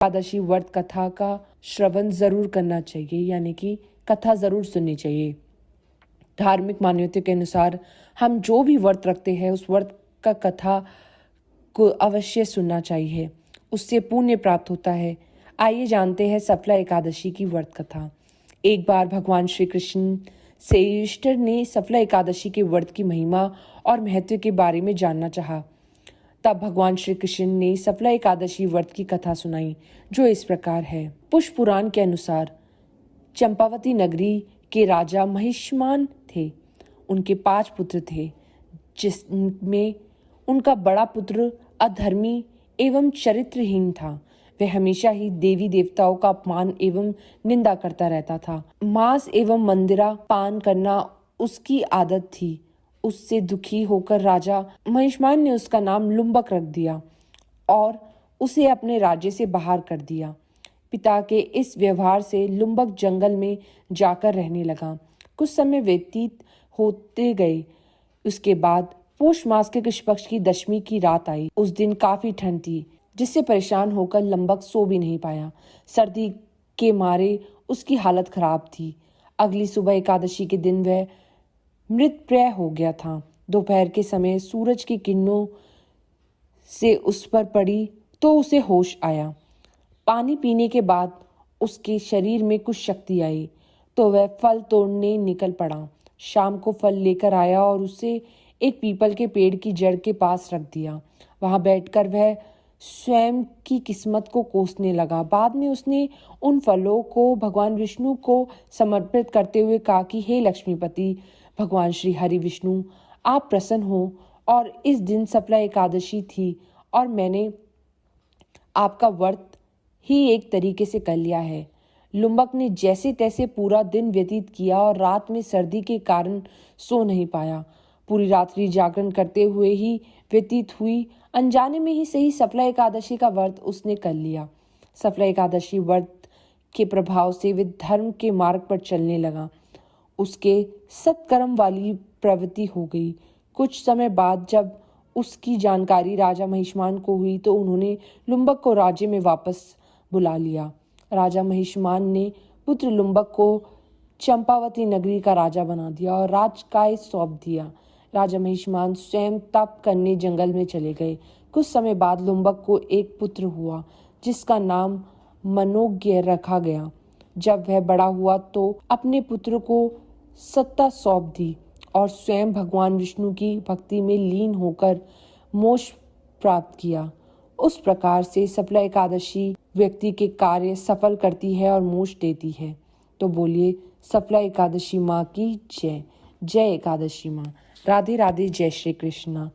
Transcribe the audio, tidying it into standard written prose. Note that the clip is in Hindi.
एकादशी व्रत कथा का श्रवण जरूर करना चाहिए, यानी कि कथा जरूर सुननी चाहिए। धार्मिक मान्यता के अनुसार हम जो भी व्रत रखते हैं उस व्रत का कथा को अवश्य सुनना चाहिए, उससे पुण्य प्राप्त होता है। आइए जानते हैं सफला एकादशी की व्रत कथा। एक बार भगवान श्री कृष्ण से युधिष्ठिर ने सफला एकादशी के व्रत की महिमा और महत्व के बारे में जानना चाहा। तब भगवान श्री कृष्ण ने सफला एकादशी व्रत की कथा सुनाई, जो इस प्रकार है। पुष्प पुराण के अनुसार चंपावती नगरी के राजा महिष्मान थे। उनके 5 पुत्र थे, जिसमें उनका बड़ा पुत्र अधर्मी एवं चरित्रहीन था। वह हमेशा ही देवी देवताओं का अपमान एवं निंदा करता रहता था। मांस एवं मंदिरा पान करना उसकी आदत थी। उससे दुखी होकर राजा महिष्मान ने उसका नाम लुम्बक रख दिया और उसे अपने राज्य से बाहर कर दिया। पिता के इस व्यवहार से लुम्बक जंगल में जाकर रहने लगा। कुछ समय व्यतीत होते गए। उसके बाद पौष मास के कृष्ण पक्ष की दशमी की रात आई। उस दिन काफी ठंड थी, जिससे परेशान होकर लुम्बक सो भी नहीं पाया। सर्दी के मारे उसकी हालत खराब थी। अगली सुबह एकादशी के दिन वह मृतप्राय हो गया था। दोपहर के समय सूरज की किरणों से उस पर पड़ी तो उसे होश आया। पानी पीने के बाद उसके शरीर में कुछ शक्ति आई तो वह फल तोड़ने निकल पड़ा। शाम को फल लेकर आया और उसे एक पीपल के पेड़ की जड़ के पास रख दिया। वहां बैठकर वह स्वयं की किस्मत को कोसने लगा। बाद में उसने उन फलों को भगवान विष्णु को समर्पित करते हुए कहा कि हे लक्ष्मीपति भगवान श्री हरि विष्णु, आप प्रसन्न हो और इस दिन सफला एकादशी थी और मैंने आपका व्रत ही एक तरीके से कर लिया है। लुम्बक ने जैसे तैसे पूरा दिन व्यतीत किया और रात में सर्दी के कारण सो नहीं पाया। पूरी रात्रि जागरण करते हुए ही व्यतीत हुई। अनजाने में ही सही सफला एकादशी का व्रत उसने कर लिया। सफला एकादशी व्रत के प्रभाव से वह धर्म के मार्ग पर चलने लगा। उसके सत्कर्म वाली प्रवृत्ति हो गई। कुछ समय बाद जब उसकी जानकारी राजा महिष्मान को हुई तो उन्होंने लुम्बक को राज्य में वापस बुला लिया। राजा महिष्मान ने पुत्र लुम्बक को चंपावती नगरी का राजा बना दिया और राजकाज सौंप दिया। राजा महिष्मान स्वयं तप करने जंगल में चले गए। कुछ समय बाद लुम्बक को एक पुत्र हुआ, जिसका नाम मनोज्ञ रखा गया। जब वह बड़ा हुआ तो अपने पुत्र को सत्ता सौंप दी और स्वयं भगवान विष्णु की भक्ति में लीन होकर मोक्ष प्राप्त किया। उस प्रकार से सफला एकादशी व्यक्ति के कार्य सफल करती है और मोक्ष देती है। तो बोलिए सफला एकादशी माँ की जय। जय एकादशी माँ। राधे राधे। जय श्री कृष्ण।